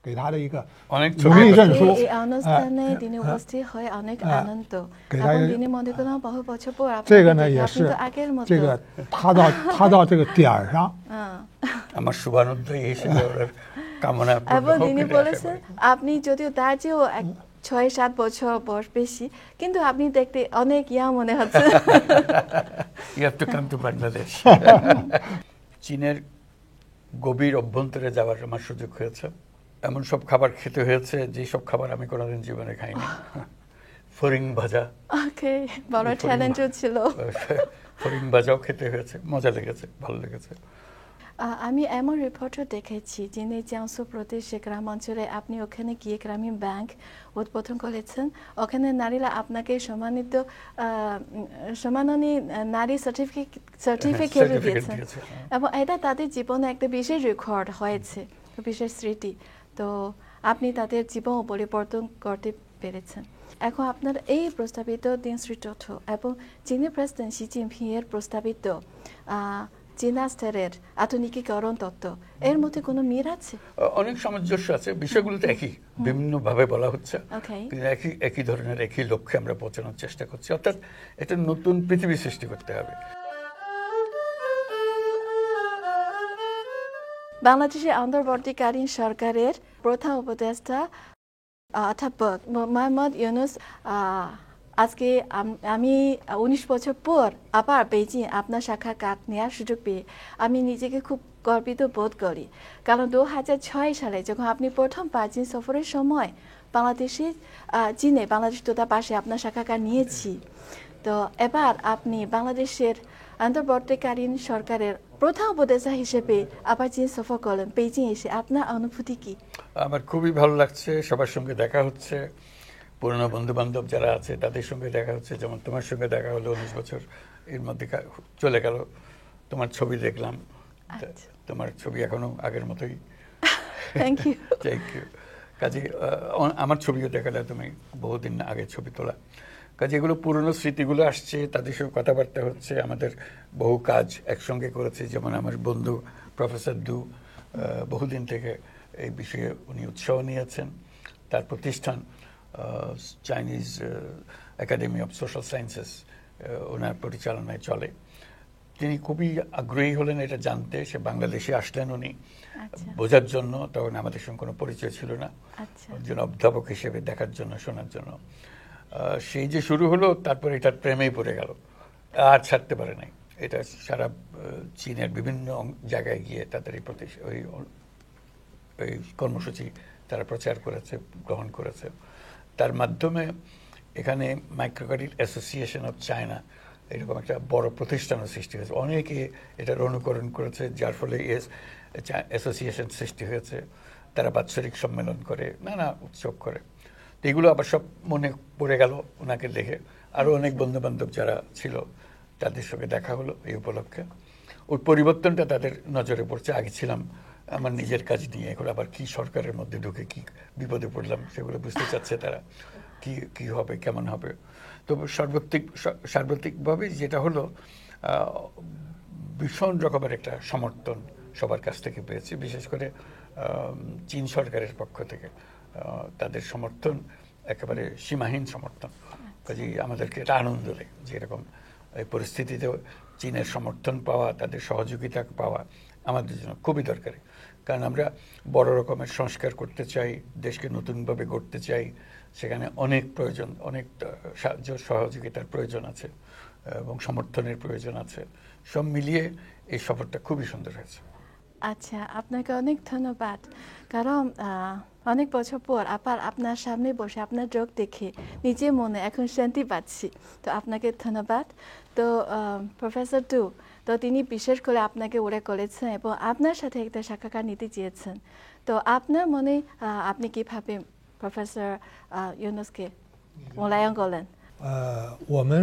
给他的一个অনেক荣誉证书。 এই অনুষ্ঠানে তিনি উপস্থিত হয়ে অনেক আনন্দ 给他 এবং তিনি মনে করলাম বহু বছর পর 这个呢也 আপনি 是 তো আগের মতো 这个他到这个点儿上， আমার শুভানুধ্যায়ী হিসেবে ওনার কামনা এবং পূর্ণ হোক তিনি এটা আশা বলেছেন করি। আপনি যদিও তার চেয়েও 6-7 বছর বয়স বেশি, কিন্তু আপনি দেখতে অনেক ইয়া মনে হচ্ছে। You have to come to Bangladesh. চীনের গভীর অভ্যন্তরে যাওয়ার আমার সুযোগ হয়েছে। এমন সব খাবার খেতে হয়েছে যে সব খাবার আমি কোনোদিন জীবনে খাইনি। ফড়িং ভাজা, ওকে, বড় চ্যালেঞ্জও ছিল। ফড়িং ভাজাও খেতে হয়েছে, মজা লেগেছে, ভালো লেগেছে। আমি এমন রিপোর্টও দেখেছি যিনি জিয়াংসু প্রদেশে গ্রাম অঞ্চলে আপনি ওখানে গিয়ে গ্রামীণ ব্যাংক উদ্বোধন করেছেন। ওখানে নারীরা আপনাকে সম্মাননী নারী সার্টিফিকেট দিয়েছেন এবং এটা তাদের জীবনে একটা বিশেষ রেকর্ড হয়েছে, বিশেষ স্মৃতি। তো আপনি তাদের জীবন পরিবর্তন করতে পেরেছেন। এখন আপনার এই প্রস্তাবিত 3.4 এবং চীনের প্রেসিডেন্ট শি জিনপিং এর প্রস্তাবিত চীনা স্তরের আধুনিকীকরণ তত্ত্ব, এর মধ্যে কোনো মিল আছে? অনেক সামঞ্জস্য আছে, বিষয়গুলো তো একই, বিভিন্নভাবে বলা হচ্ছে, কিন্তু একই ধরনের একই লক্ষ্যে আমরা পৌঁছানোর চেষ্টা করছি, অর্থাৎ একটা নতুন পৃথিবী সৃষ্টি করতে হবে। বাংলাদেশের অন্তর্বর্তীকালীন সরকারের প্রধান উপদেষ্টা অধ্যাপক মোহাম্মদ ইউনূস আজকে আমি 19 বছর পর আবার বেইজিং আপনার সাক্ষাৎকার নেওয়ার সুযোগ পেয়ে আমি নিজেকে খুব গর্বিত বোধ করি। কারণ 2006 সালে যখন আপনি প্রথম চীন সফরের সময় চীনে বাংলাদেশ দূতাবাসে আপনার সাক্ষাৎকার নিয়েছি। তো এবার আপনি বাংলাদেশের অন্তর্বর্তীকালীন সরকারের প্রধান উপদেষ্টা হিসেবে আবার চীন সফর করলেন, বেইজিং এসে আপনার অনুভূতি কি? আমার খুবই ভালো লাগছে, সবার সঙ্গে দেখা হচ্ছে, পুরনো বন্ধু বান্ধব যারা আছে তাদের সঙ্গে দেখা হচ্ছে, যেমন তোমার সঙ্গে দেখা হলো 19 বছর এর মধ্যে চলে গেল, তোমার ছবি দেখলাম, তোমার ছবি এখনো আগের মতোই। Thank you. Thank you. কাজে আমার ছবিও দেখালে, তুমি বহুদিন আগে ছবি তোলা, কাজে এগুলো পুরনো স্মৃতিগুলো আসছে, তাদের সঙ্গে কথাবার্তা হচ্ছে, আমাদের বহু কাজ একসঙ্গে করেছে, যেমন আমার বন্ধু প্রফেসর দু বহুদিন থেকে এই বিষয়ে উনি উৎসাহ নিয়েছেন, তার প্রতিষ্ঠান Chinese academy of social sciences ওনার পরিচালনায় চলে। তিনি খুবই আগ্রহী হলেন এটা জানতে, সে বাংলাদেশে আসলেন উনি বোঝার জন্য, তখন আমাদের সঙ্গে কোনো পরিচয় ছিল না, একজন অধ্যাপক হিসেবে দেখার জন্য, শোনার জন্য। সেই যে শুরু হলো, তারপর এটার প্রেমেই পড়ে গেল, আর ছাড়তে পারে নাই। এটা সারা চীনের বিভিন্ন জায়গায় গিয়ে তাদের ওই কর্মসূচি তারা প্রচার করেছে, গ্রহণ করেছে। তার মাধ্যমে এখানে মাইক্রোক্রেডিট অ্যাসোসিয়েশন অফ চায়না এরকম একটা বড় প্রতিষ্ঠানের সৃষ্টি হয়েছে, অনেকে এটার অনুকরণ করেছে, যার ফলে অ্যাসোসিয়েশন সৃষ্টি হয়েছে। তারা বাৎসরিক সম্মেলন করে, নানা উৎসব করে। এগুলো আবার সব মনে পড়ে গেল ওনাকে দেখে। আরও অনেক বন্ধু বান্ধব যারা ছিল তাদের সঙ্গে দেখা হলো এই উপলক্ষে। ওর পরিবর্তনটা তাদের নজরে পড়ছে। আগে ছিলাম আমার নিজের কাজ নিয়ে, এখন আবার কি সরকারের মধ্যে ঢুকে কি বিপদে পড়লাম সেগুলো বুঝতে চাচ্ছে তারা, কি হবে, কেমন হবে। তো সার্বত্রিকভাবে যেটা হলো, ভীষণ রকমের একটা সমর্থন সবার কাছ থেকে পেয়েছি, বিশেষ করে চীন সরকারের পক্ষ থেকে তাদের সমর্থন একেবারে সীমাহীন সমর্থন। কাজেই আমাদেরকে এটা আনন্দ দেয় যে এরকম এই পরিস্থিতিতেও চীনের সমর্থন পাওয়া, তাদের সহযোগিতা পাওয়া আমাদের জন্য খুবই দরকারি। কারণ আমরা বড় রকমের সংস্কার করতে চাই, দেশকে নতুনভাবে গড়তে চাই, সেখানে অনেক প্রয়োজন, অনেক সাহায্য সহযোগিতার প্রয়োজন আছে এবং সমর্থনের প্রয়োজন আছে। সব মিলিয়ে এই সফরটা খুবই সুন্দর হয়েছে। আচ্ছা, আপনাকে অনেক ধন্যবাদ। কারণ অনেক বছর পর আবার আপনার সামনে বসে আপনার চোখ দেখে নিজে মনে এখন শান্তি পাচ্ছি। তো আপনাকে ধন্যবাদ। তো প্রফেসর দু, তো তিনি বিশেষ করে আপনাকে উল্লেখ করেছেন এবং আপনার সাথে একটা সাক্ষাৎকার নিতে চেয়েছেন। তো আপনার মনে আপনি কিভাবে প্রফেসর ইউনুসকে মূল্যায়ন করলেন?我们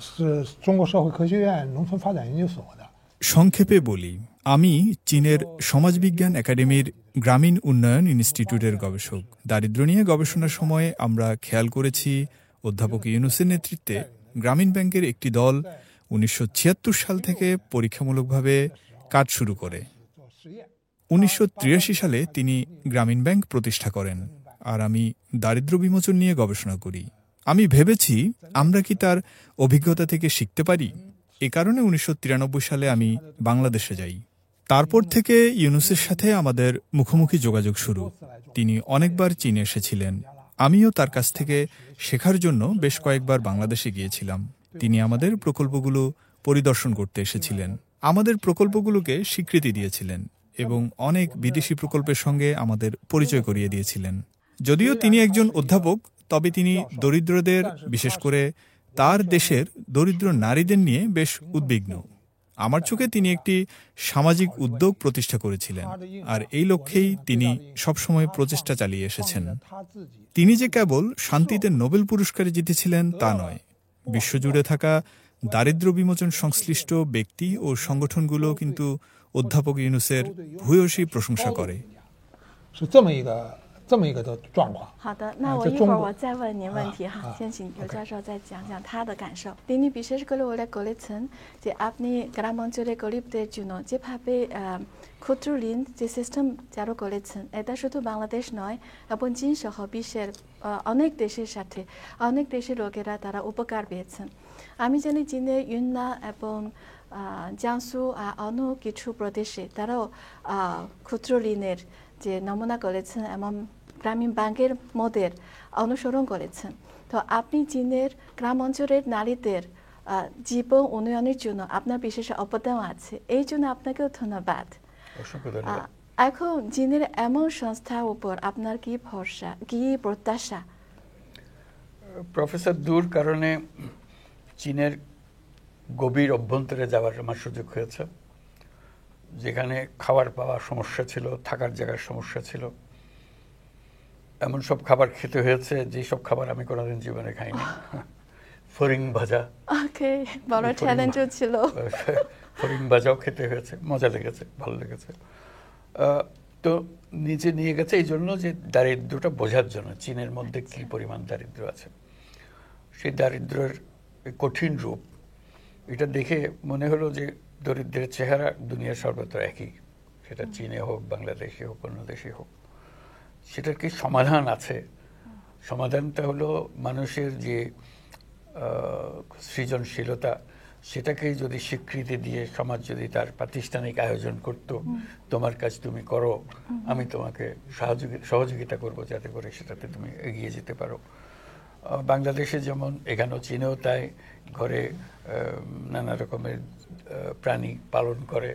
是中国社会科学院农村发展研究所的。 সংক্ষেপে বলি, আমি চীনের সমাজবিজ্ঞান একাডেমির গ্রামীণ উন্নয়ন ইনস্টিটিউটের গবেষক। দারিদ্র্য নিয়ে গবেষণার সময় আমরা খেয়াল করেছি অধ্যাপক ইউনুসের নেতৃত্বে গ্রামীণ ব্যাংকের একটি দল 1976 সাল থেকে পরীক্ষামূলকভাবে কাজ শুরু করে। 1983 সালে তিনি গ্রামীণ ব্যাংক প্রতিষ্ঠা করেন, আর আমি দারিদ্র্য বিমোচন নিয়ে গবেষণা করি। আমি ভেবেছি আমরা কি তার অভিজ্ঞতা থেকে শিখতে পারি। এ কারণে 1993 সালে আমি বাংলাদেশে যাই। তারপর থেকে ইউনুসের সাথে আমাদের মুখোমুখি যোগাযোগ শুরু। তিনি অনেকবার চীনে এসেছিলেন। আমিও তার কাছ থেকে শেখার জন্য বেশ কয়েকবার বাংলাদেশে গিয়েছিলাম। তিনি আমাদের প্রকল্পগুলো পরিদর্শন করতে এসেছিলেন, আমাদের প্রকল্পগুলোকে স্বীকৃতি দিয়েছিলেন এবং অনেক বিদেশি প্রকল্পের সঙ্গে আমাদের পরিচয় করিয়ে দিয়েছিলেন। যদিও তিনি একজন অধ্যাপক, তবে তিনি দরিদ্রদের, বিশেষ করে তার দেশের দরিদ্র নারীদের নিয়ে বেশ উদ্বিগ্ন। আমার চোখে তিনি একটি সামাজিক উদ্যোগ প্রতিষ্ঠা করেছিলেন, আর এই লক্ষ্যেই তিনি সবসময় প্রচেষ্টা চালিয়ে এসেছেন। তিনি যে কেবল শান্তিতে নোবেল পুরস্কারে জিতেছিলেন তা নয়, বিশ্বজুড়ে থাকা দারিদ্র্য বিমোচন সংশ্লিষ্ট ব্যক্তি ও সংগঠনগুলো কিন্তু অধ্যাপক ইউনুসের ভূয়সী প্রশংসা করে। 是这么一个的状况。好的，那我一会儿我再问您问题哈，先请刘教授再讲讲他的感受。তিনি বিশেষ করে উল্লেখ করেছেন যে আপনি গ্রাম অঞ্চলে গরিবদের জন্য যেভাবে ক্ষুদ্র ঋণ যে সিস্টেম চালু করেছেন, এটা শুধু বাংলাদেশ নয় এবং চীন সহ বিশ্বের অনেক দেশের সাথে অনেক দেশের লোকেরা তারা উপকার পেয়েছেন। আমি জানি চীনের ইউননান এবং জিয়াংসু অন্য কিছু প্রদেশে তারাও ক্ষুদ্র ঋণের যে নমুনা করেছেন এবং গ্রামীণ ব্যাংকের মডেল অনুসরণ করেছেন। তো আপনি চীনের গ্রাম অঞ্চলের নারীদের জীবন উন্নয়নের জন্য আপনার বিশেষ অবদান আছে, এই জন্য আপনাকেও ধন্যবাদ। এখন চীনের এমন সংস্থার উপর আপনার কি ভরসা, কি প্রত্যাশা? প্রফেসর দূর কারণে চীনের গভীর অভ্যন্তরে যাওয়ার আমার সুযোগ হয়েছে, যেখানে খাবার পাওয়ার সমস্যা ছিল, থাকার জায়গার সমস্যা ছিল। এমন সব খাবার খেতে হয়েছে যেসব খাবার আমি কোনোদিন জীবনে খাইনি। ফরিং ভাজা, বড় চ্যালেঞ্জও ছিল। ফরিং ভাজাও খেতে হয়েছে, মজা লেগেছে, ভালো লেগেছে। তো নিচে নিয়ে গেছে এই জন্য যে দারিদ্র্যটা বোঝার জন্য, চীনের মধ্যে কি পরিমাণ দারিদ্র্য আছে, সেই দারিদ্র্যের কঠিন রূপ এটা দেখে মনে হলো যে দরিদ্রের চেহারা দুনিয়ার সর্বত্র একই, সেটা চীনে হোক, বাংলাদেশে হোক, অন্য দেশে হোক। সেটার কি সমাধান আছে? সমাধানটা হলো মানুষের যে সৃজনশীলতা, সেটাকে যদি স্বীকৃতি দিয়ে সমাজ যদি তার প্রাতিষ্ঠানিক আয়োজন করত, তোমার কাজ তুমি করো, আমি তোমাকে সহযোগিতা করব যাতে করে সেটাতে তুমি এগিয়ে যেতে পারো। বাংলাদেশে যেমন, এখানেও চীনেও তাই, ঘরে নানা রকমের প্রাণী পালন করে,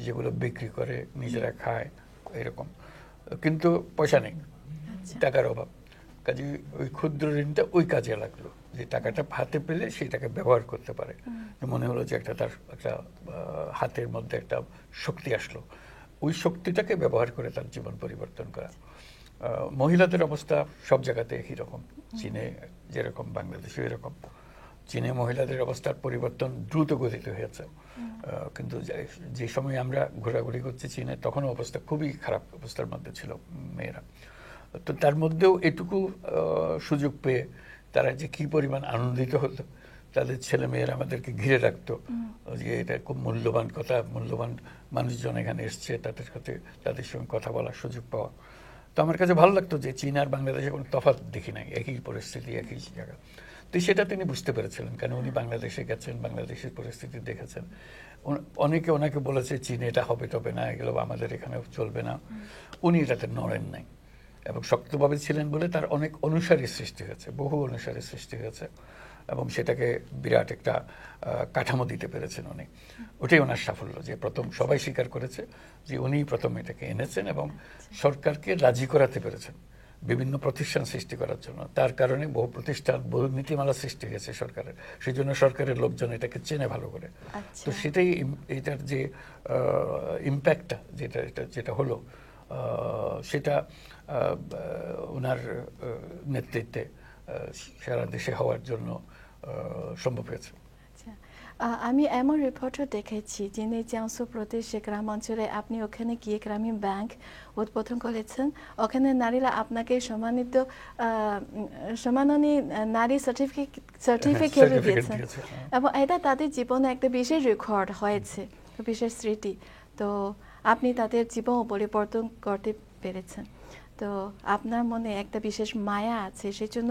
যেগুলো বিক্রি করে, নিজেরা খায়, এরকম। কিন্তু পয়সা নেই, টাকার অভাব। কাজে ওই ক্ষুদ্র ঋণটা ওই কাজে লাগলো, যে টাকাটা হাতে পেলে সেটাকে ব্যবহার করতে পারে। মনে হলো যে তার একটা হাতের মধ্যে একটা শক্তি আসলো, ওই শক্তিটাকে ব্যবহার করে তার জীবন পরিবর্তন করা। মহিলাদের অবস্থা সব জায়গাতে একই রকম, চীনে যেরকম বাংলাদেশে এরকম। চীনে মহিলাদের অবস্থার পরিবর্তন দ্রুত গতিতে হয়েছে, কিন্তু যে সময় আমরা ঘোরাঘুরি করছি চীনে, তখন অবস্থা খুবই খারাপ অবস্থার মধ্যে ছিল মেয়েরা। তো তার মধ্যেও এটুকু সুযোগ পেয়ে তারা যে কি পরিমাণ আনন্দিত হতো, তাদের ছেলে মেয়েরা আমাদেরকে ঘিরে রাখতো, যে এটা খুব মূল্যবান কথা, মূল্যবান মানুষজন এখানে এসছে, তাদের সঙ্গে কথা বলার সুযোগ পাওয়া। তো আমার কাছে ভালো লাগতো যে চীন আর বাংলাদেশে কোনো তফাৎ দেখি নাই, একই পরিস্থিতি, একই জায়গা। তো সেটা তিনি বুঝতে পেরেছিলেন, কারণ উনি বাংলাদেশে গেছেন, বাংলাদেশের পরিস্থিতি দেখেছেন। অনেকে ওনাকে বলেছে চীনে এটা হবে তবে না, এগুলো আমাদের এখানে চলবে না। উনি এটাতে নড়েন নাই এবং শক্তভাবে ছিলেন বলে তার অনেক অনুসারী সৃষ্টি হয়েছে, বহু অনুসারী সৃষ্টি হয়েছে, এবং সেটাকে বিরাট একটা কাঠামো দিতে পেরেছেন উনি। ওটাই ওনার সাফল্য, যে প্রথম সবাই স্বীকার করেছে যে উনি প্রথম এটাকে এনেছেন এবং সরকারকে রাজি করাতে পেরেছেন বিভিন্ন প্রতিষ্ঠান সৃষ্টি করার জন্য। তার কারণে বহু প্রতিষ্ঠান, বহু নীতিমালা সৃষ্টি হয়েছে সরকারের, সেই জন্য সরকারের লোকজন এটাকে চেনে ভালো করে। তো সেটাই এটার যে ইম্প্যাক্টটা যেটা হলো, সেটা ওনার নেতৃত্বে সারা দেশে হওয়ার জন্য সম্ভব হয়েছে। আমি এমন রিপোর্টও দেখেছি, যিনি জিয়াংসু প্রদেশে গ্রাম অঞ্চলে আপনি ওখানে গিয়ে গ্রামীণ ব্যাংক উদ্বোধন করেছেন। ওখানে নারীরা আপনাকে সম্মাননী নারী সার্টিফিকেট দিয়েছেন, এবং এটা তাদের জীবনে একটা বিশেষ রেকর্ড হয়েছে, বিশেষ স্মৃতি। তো আপনি তাদের জীবন পরিবর্তন করতে পেরেছেন। তো আপনার মনে একটা বিশেষ মায়া আছে, সেই জন্য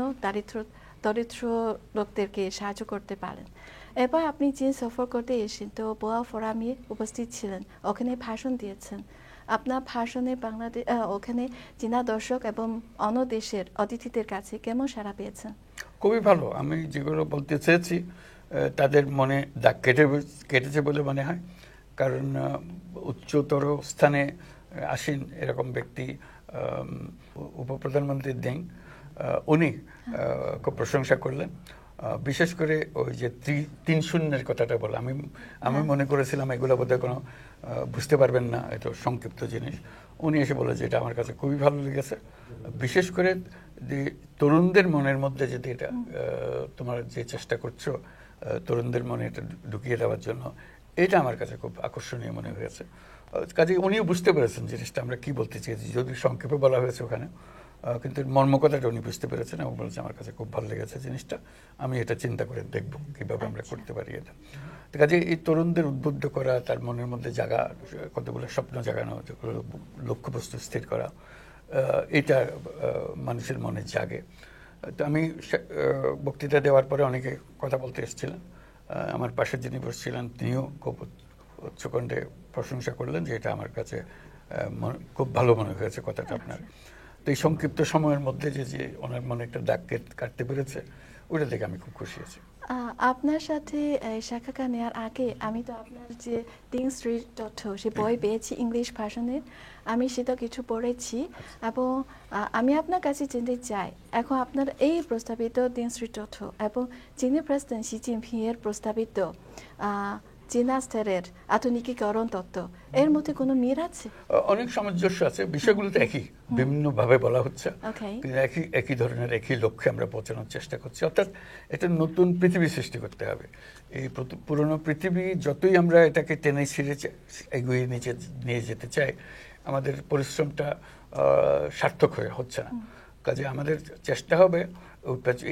দরিদ্র লোকদেরকে সাহায্য করতে পারেন। এবার আপনি চীন সফর করতে এসেছেন, তো বোয়া ফোরামে উপস্থিত ছিলেন, ওখানে ভাষণ দিয়েছেন। আপনার ভাষণে ওখানে চীনা দর্শক এবং অন্য দেশের অতিথিদের কাছে কেমন সাড়া পেয়েছেন? খুবই ভালো। আমি যেগুলো বলতে চেয়েছি তাদের মনে দাগ কেটেছে বলে মনে হয়। কারণ উচ্চতর স্থানে আসীন এরকম ব্যক্তি, উপপ্রধানমন্ত্রী দেং, উনি খুব প্রশংসা করলেন। বিশেষ করে ওই যে 3-0 কথাটা বলে, আমি মনে করেছিলাম এগুলো বোধহয় কোনো বুঝতে পারবেন না, এটা সংক্ষিপ্ত জিনিস। উনি এসে বলে যে এটা আমার কাছে খুবই ভালো লেগেছে। বিশেষ করে যে তরুণদের মনের মধ্যে যদি এটা তোমার যে চেষ্টা করছো তরুণদের মনে এটা ঢুকিয়ে দেওয়ার জন্য, এটা আমার কাছে খুব আকর্ষণীয় মনে হয়েছে। কাজে উনিও বুঝতে পেরেছেন জিনিসটা আমরা কি বলতে চেয়েছি, যদি সংক্ষেপে বলা হয়েছে ওখানে, কিন্তু মর্মকথাটা উনি বুঝতে পেরেছেন এবং বলেছেন আমার কাছে খুব ভালো লেগেছে জিনিসটা, আমি এটা চিন্তা করে দেখব কিভাবে আমরা করতে পারি এটা। কাজে এই তরুণদের উদ্বুদ্ধ করা, তার মনের মধ্যে জাগা কতগুলো স্বপ্ন জাগানো, লক্ষ্যবস্তু স্থির করা, এটা মানুষের মনে জাগে। তো আমি বক্তৃতা দেওয়ার পরে অনেকে কথা বলতে এসেছিলেন। আমার পাশে যিনি বসছিলেন তিনিও খুব উচ্চকণ্ঠে প্রশংসা করলেন যে এটা আমার কাছে খুব ভালো মনে হয়েছে কথাটা আপনার। তো এই সংক্ষিপ্ত সময়ের মধ্যে যে ওনার মনে একটা দাগ কাটতে পেরেছে, ওটা দেখে আমি খুব খুশি আছি। আপনার সাথে সাক্ষাৎকার নেওয়ার আগে আমি তো আপনার যে তিন শ্রী তথ্য সে বই পেয়েছি ইংলিশ ভাষণের, আমি সেটা কিছু পড়েছি এবং আমি আপনার কাছে জানতে চাই, এখন আপনার এই প্রস্তাবিত তিন শ্রী তথ্য এবং চীনের প্রেসিডেন্ট শি জিনপিং এর প্রস্তাবিত চীনা স্তরের আধুনিকীকরণ তত্ত্ব, এর মধ্যে কোনো মিল আছে? অনেক সামঞ্জস্য আছে, বিষয়গুলো তো একই, বিভিন্নভাবে বলা হচ্ছে, কিন্তু একই ধরনের একই লক্ষ্যে আমরা পৌঁছানোর চেষ্টা করছি। অর্থাৎ একটা নতুন পৃথিবী সৃষ্টি করতে হবে। এই পুরনো পৃথিবী যতই আমরা এটাকে টেনে ছিঁড়ে এগিয়ে নিয়ে যেতে চাই, আমাদের পরিশ্রমটা সার্থক হচ্ছে না। কাজে আমাদের চেষ্টা হবে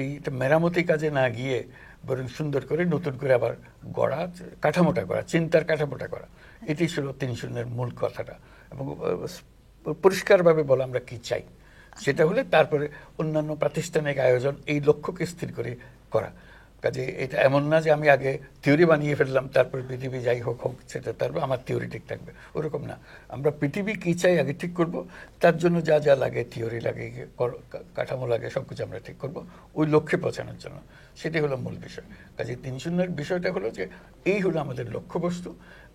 এইটা মেরামতি কাজে না গিয়ে বরং সুন্দর করে নতুন করে আবার গড়া, কাঠামোটা করা, চিন্তার কাঠামোটা করা। এটি ছিল 3-0 মূল কথাটা। এবং পরিষ্কারভাবে বলা আমরা কি চাই, সেটা হলে তারপরে অন্যান্য প্রাতিষ্ঠানিক আয়োজন এই লক্ষ্যকে স্থির করে করা। কাজে এটা এমন না যে আমি আগে থিওরি বানিয়ে ফেললাম, তারপরে পৃথিবী যাই হোক সেটা তারপর আমার থিওরি ঠিক থাকবে, ওরকম না। আমরা পৃথিবী কি চাই আগে ঠিক করব, তার জন্য যা যা লাগে, থিওরি লাগে, কাঠামো লাগে, সব কিছু আমরা ঠিক করব ওই লক্ষ্যে পৌঁছানোর জন্য। সেটাই হলো মূল বিষয়। কাজে 3-0 বিষয়টা হলো যে এই হলো আমাদের লক্ষ্যবস্তু,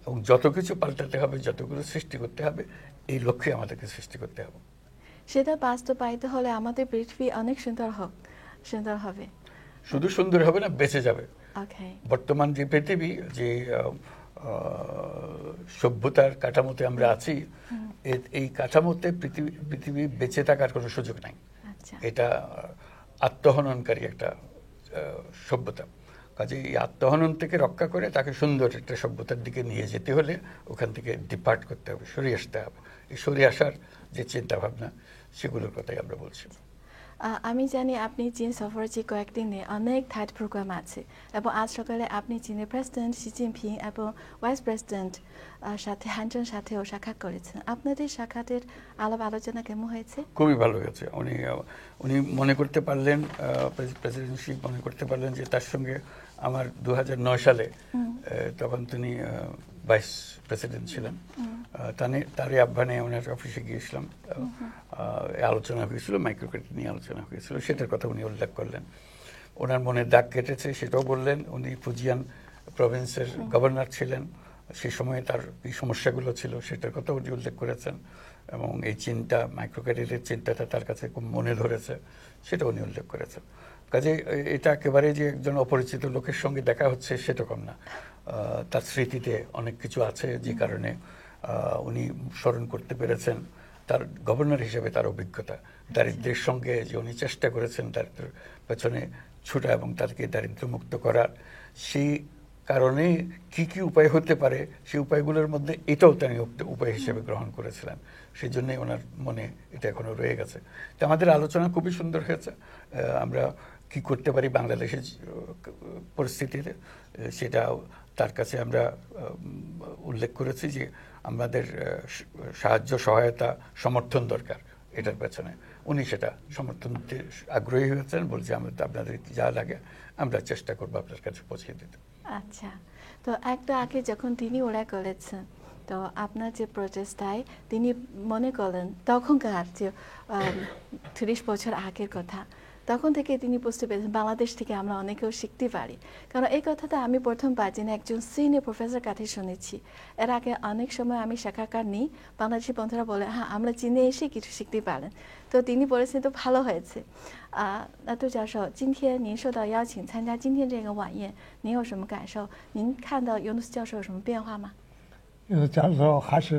এবং যত কিছু পাল্টাতে হবে, যতগুলো সৃষ্টি করতে হবে, এই লক্ষ্যে আমাদেরকে সৃষ্টি করতে হবে। সেটা বাস্তবায়িত হলে আমাদের পৃথিবী অনেক সুন্দর হবে। শুধু সুন্দর হবে না, বেঁচে যাবে। বর্তমান যে পৃথিবী, যে সভ্যতার কাঠামোতে আমরা আছি, এই কাঠামোতে পৃথিবী বেঁচে থাকার কোনো সুযোগ নাই। এটা আত্মহননকারী একটা সভ্যতা। কাজে এই আত্মহনন থেকে রক্ষা করে তাকে সুন্দর একটা সভ্যতার দিকে নিয়ে যেতে হলে ওখান থেকে ডিপার্ট করতে হবে, সরে আসতে হবে। এই সরে আসার যে চিন্তা ভাবনা, সেগুলোর কথাই আমরা বলছি। আমি জানি আপনি চীন সফরে যে কয়েকদিনে অনেক থাইড প্রোগ্রাম আছে, এবং আজ সকালে আপনি চীনের প্রেসিডেন্ট শি জিনপিং এবং ভাইস প্রেসিডেন্ট সাথে হানজোর সাথেও সাক্ষাৎ করেছেন। আপনাদের সাক্ষাতের আলাপ আলোচনা কেমন হয়েছে? খুবই ভালো হয়েছে। উনি মনে করতে পারলেন, প্রেসিডেন্ট শি মনে করতে পারলেন যে তার সঙ্গে আমার 2009 সালে, তখন তিনি ভাইস প্রেসিডেন্ট ছিলেন, তারই আহ্বানে ওনার অফিসে গিয়েছিলাম, আলোচনা হয়েছিল, মাইক্রো ক্রেডিট নিয়ে আলোচনা হয়েছিল, সেটার কথা উনি উল্লেখ করলেন। ওনার মনে দাগ কেটেছে সেটাও বললেন। উনি ফুজিয়ান প্রভিন্সের গভর্নর ছিলেন, সেই সময়ে তার এই সমস্যাগুলো ছিল সেটার কথা উনি উল্লেখ করেছেন, এবং এই চিন্তা, মাইক্রো ক্রেডিটের চিন্তাটা তার কাছে খুব মনে ধরেছে, সেটা উনি উল্লেখ করেছেন। কাজে এটা একেবারে যে একজন অপরিচিত লোকের সঙ্গে দেখা হচ্ছে সেরকম না। তার স্মৃতিতে অনেক কিছু আছে, যে কারণে উনি স্মরণ করতে পেরেছেন তার গভর্নর হিসেবে তার অভিজ্ঞতা, দারিদ্র্যের সঙ্গে যে উনি চেষ্টা করেছেন দারিদ্র্যের পেছনে ছোটা এবং তাদেরকে দারিদ্র্যমুক্ত করার, সেই কারণে কি কি উপায় হতে পারে, সেই উপায়গুলোর মধ্যে এটাও তিনি উপায় হিসেবে গ্রহণ করেছিলেন। সেই জন্যই ওনার মনে এটা এখনো রয়ে গেছে। তো আমাদের আলোচনা খুবই সুন্দর হয়েছে। আমরা কি করতে পারি বাংলাদেশের পরিস্থিতিতে, সেটা তার কাছে আমরা উল্লেখ করেছি যে আমাদের সাহায্য সহায়তা সমর্থন দরকার এটার পেছনে, উনি সেটা সমর্থন দিতে আগ্রহী হয়েছেন। বলছি আমরা তো আপনাদের যা লাগে আমরা চেষ্টা করবো আপনার কাছে পৌঁছে দিতে। আচ্ছা, তো একটা আগে যখন তিনি ওরা করেছেন, তো আপনার যে প্রচেষ্টায় তিনি মনে করলেন তখনকার যে 30 বছর আগের কথা, তখন থেকে তিনি বুঝতে পেরেছেন বাংলাদেশ থেকে আমরা অনেকেও শিখতে পারি। কারণ এই কথাটা আমি প্রথমবার যিনি একজন সিনিয়র প্রফেসর কাছে শুনেছি। এর আগে অনেক সময় আমি সাক্ষাৎকার নিই, বাংলাদেশি বন্ধুরা বলে হ্যাঁ আমরা চীনে এসে কিছু শিখতে পারেন। তো তিনি বলেছেন তো ভালো হয়েছে।那杜教授，今天您受到邀请参加今天这个晚宴，您有什么感受？您看到尤努斯教授有什么变化吗？教授还是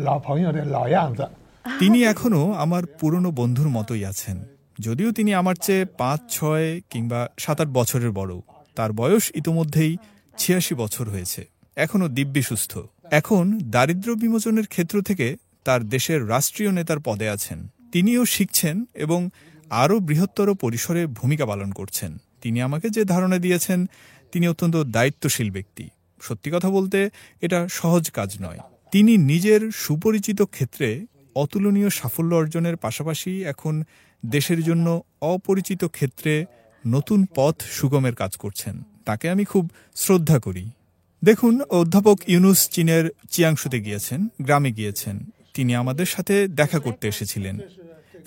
老朋友的老样子。 তিনি এখনো আমার পুরনো বন্ধুর মতোই আছেন, যদিও তিনি আমার চেয়ে 5, 6 কিংবা 7, 8 বছরের বড়। তার বয়স ইতোমধ্যেই 86 বছর হয়েছে, এখনো দিব্যি সুস্থ। এখন দারিদ্র্য বিমোচনের ক্ষেত্র থেকে তার দেশের রাষ্ট্রীয় নেতার পদে আছেন। তিনিও শিখছেন এবং আরও বৃহত্তর পরিসরে ভূমিকা পালন করছেন। তিনি আমাকে যে ধারণা দিয়েছেন, তিনি অত্যন্ত দায়িত্বশীল ব্যক্তি। সত্যি কথা বলতে এটা সহজ কাজ নয়। তিনি নিজের সুপরিচিত ক্ষেত্রে অতুলনীয় সাফল্য অর্জনের পাশাপাশি এখন দেশের জন্য অপরিচিত ক্ষেত্রে নতুন পথ সুগমের কাজ করছেন। তাকে আমি খুব শ্রদ্ধা করি। দেখুন, অধ্যাপক ইউনুস চীনের চিয়াংশুতে গিয়েছেন, গ্রামে গিয়েছেন। তিনি আমাদের সাথে দেখা করতে এসেছিলেন।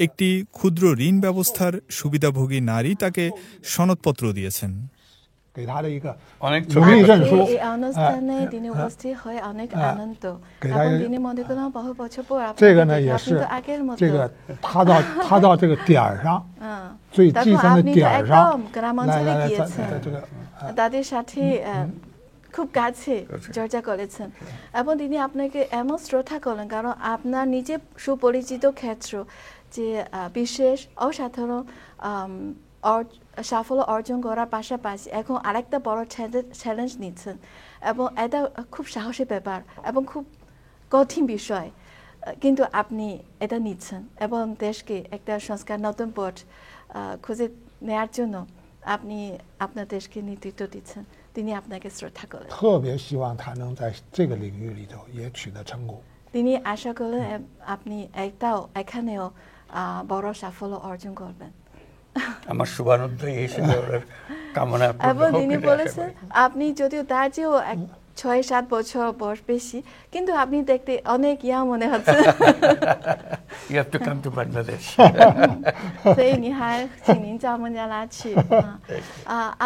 একটি ক্ষুদ্র ঋণ ব্যবস্থার সুবিধাভোগী নারী তাকে সনদপত্র দিয়েছেন।给他的一个 অনেক 努力认输 এই অনুষ্ঠানে তিনি উপস্থিত হয়ে অনেক আনন্দ।给他 এবং তিনি মনে করলেন বহু বছর পর 这个呢也 আপনি 是 তো আগের মতো 这个他到这个点儿上，最基层的点儿上， 来来来，在这个 তাদের সাথে খুব কাছে চর্চা করেছেন এবং তিনি আপনাকে এমন শ্রদ্ধা করলেন কারণ আপনার নিজে সুপরিচিত ক্ষেত্র যে বিশেষ অসাধারণ সাফল্য অর্জন করার পাশাপাশি এখন আরেকটা বড় চ্যালেঞ্জ নিচ্ছেন এবং এটা খুব সাহসী ব্যাপার এবং খুব কঠিন বিষয়, কিন্তু আপনি এটা নিচ্ছেন এবং দেশকে একটা সংস্কার নতুন পথ খুঁজে নেওয়ার জন্য আপনি আপনার দেশকে নেতৃত্ব দিচ্ছেন। তিনি আপনাকে শ্রদ্ধা করেন।特别希望他能在这个领域里头也取得成功。 তিনি আশা করলেন আপনি এখানেও বড় সাফল্য অর্জন করবেন। আমার শুভানুধ্যায়ী হিসেবে ওনার কামনা এবং তিনি বলেছেন আপনি যদিও তার চেয়েও 6-7 বছর বয়স বেশি, কিন্তু আপনি দেখতে অনেক ইয়া মনে হচ্ছে। You have to come to Bangladesh. 所以你还请您叫孟加拉去。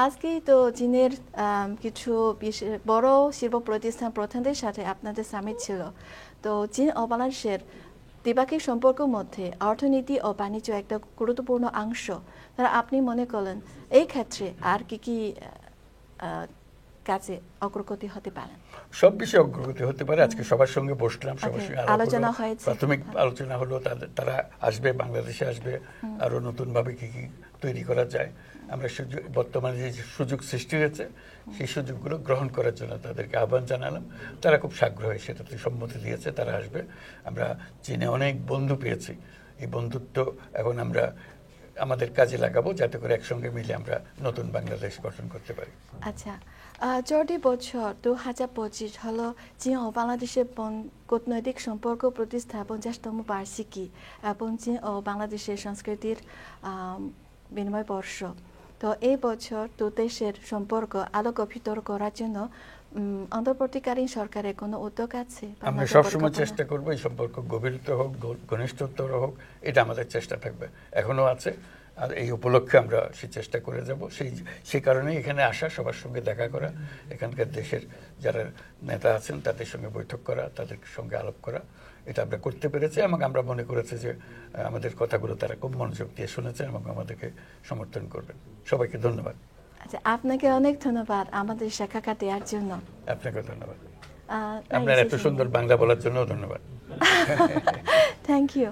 আজকে তো চীনের কিছু বড় শিল্প প্রতিষ্ঠান প্রধানদের সাথে আপনাদের সামিট ছিল। তো চীন ও বাংলাদেশের দ্বিপাক্ষিক সম্পর্কের মধ্যে অর্থনীতি ও বাণিজ্য একটা গুরুত্বপূর্ণ অংশ। তারা আপনি মনে করলেন এই ক্ষেত্রে আর কি কি কাজে অগ্রগতি হতে পারে? সব বিষয়ে অগ্রগতি হতে পারে। আজকে সবার সঙ্গে বসলাম, সবার সঙ্গে আলোচনা হয়েছে, প্রাথমিক আলোচনা হলো। তারা আসবে, বাংলাদেশে আসবে, আরো নতুন ভাবে কি কি তৈরি করা যায়। আমরা বর্তমানে যে সুযোগ সৃষ্টি হয়েছে সেই সুযোগগুলো গ্রহণ করার জন্য তাদেরকে আহ্বান জানালাম। তারা খুব সাগ্রহে সেটাতে সম্মতি দিয়েছে, তারা আসবে। আমরা চীনে অনেক বন্ধু পেয়েছি, এই বন্ধুত্ব এখন আমরা আমাদের কাজে লাগাবো যাতে করে একসঙ্গে মিলে আমরা নতুন বাংলাদেশ গঠন করতে পারি। আচ্ছা, 14 বছর 2025 হলো চীন ও বাংলাদেশের কূটনৈতিক সম্পর্ক প্রতিষ্ঠা 50তম বার্ষিকী এবং চীন ও বাংলাদেশের সংস্কৃতির বিনিময় বর্ষ। তো এই বছর দু দেশের সম্পর্ক আরো গভীর করার জন্য অন্তর্বর্তীকালীন সরকারের কোনো উদ্যোগ আছে? আমরা সবসময় চেষ্টা করবো এই সম্পর্ক গভীরতা হোক, ঘনিষ্ঠতর হোক, এটা আমাদের চেষ্টা থাকবে, এখনো আছে। আর এই উপলক্ষে আমরা সেই চেষ্টা করে যাব। সেই কারণেই এখানে আসা, সবার সঙ্গে দেখা করা, এখানকার দেশের যারা নেতা আছেন তাদের সঙ্গে বৈঠক করা, তাদের সঙ্গে আলাপ করা, এটা আমরা করতে পেরেছি এবং আমরা মনে করেছি যে আমাদের কথাগুলো তারা খুব মনোযোগ দিয়ে শুনেছেন এবং আমাদেরকে সমর্থন করবেন। সবাইকে ধন্যবাদ। আচ্ছা, আপনাকে অনেক ধন্যবাদ আমাদের সাক্ষাৎকার দেওয়ার জন্য। আপনাকে ধন্যবাদ। আপনার এত সুন্দর বাংলা বলার জন্য ধন্যবাদ। Thank you.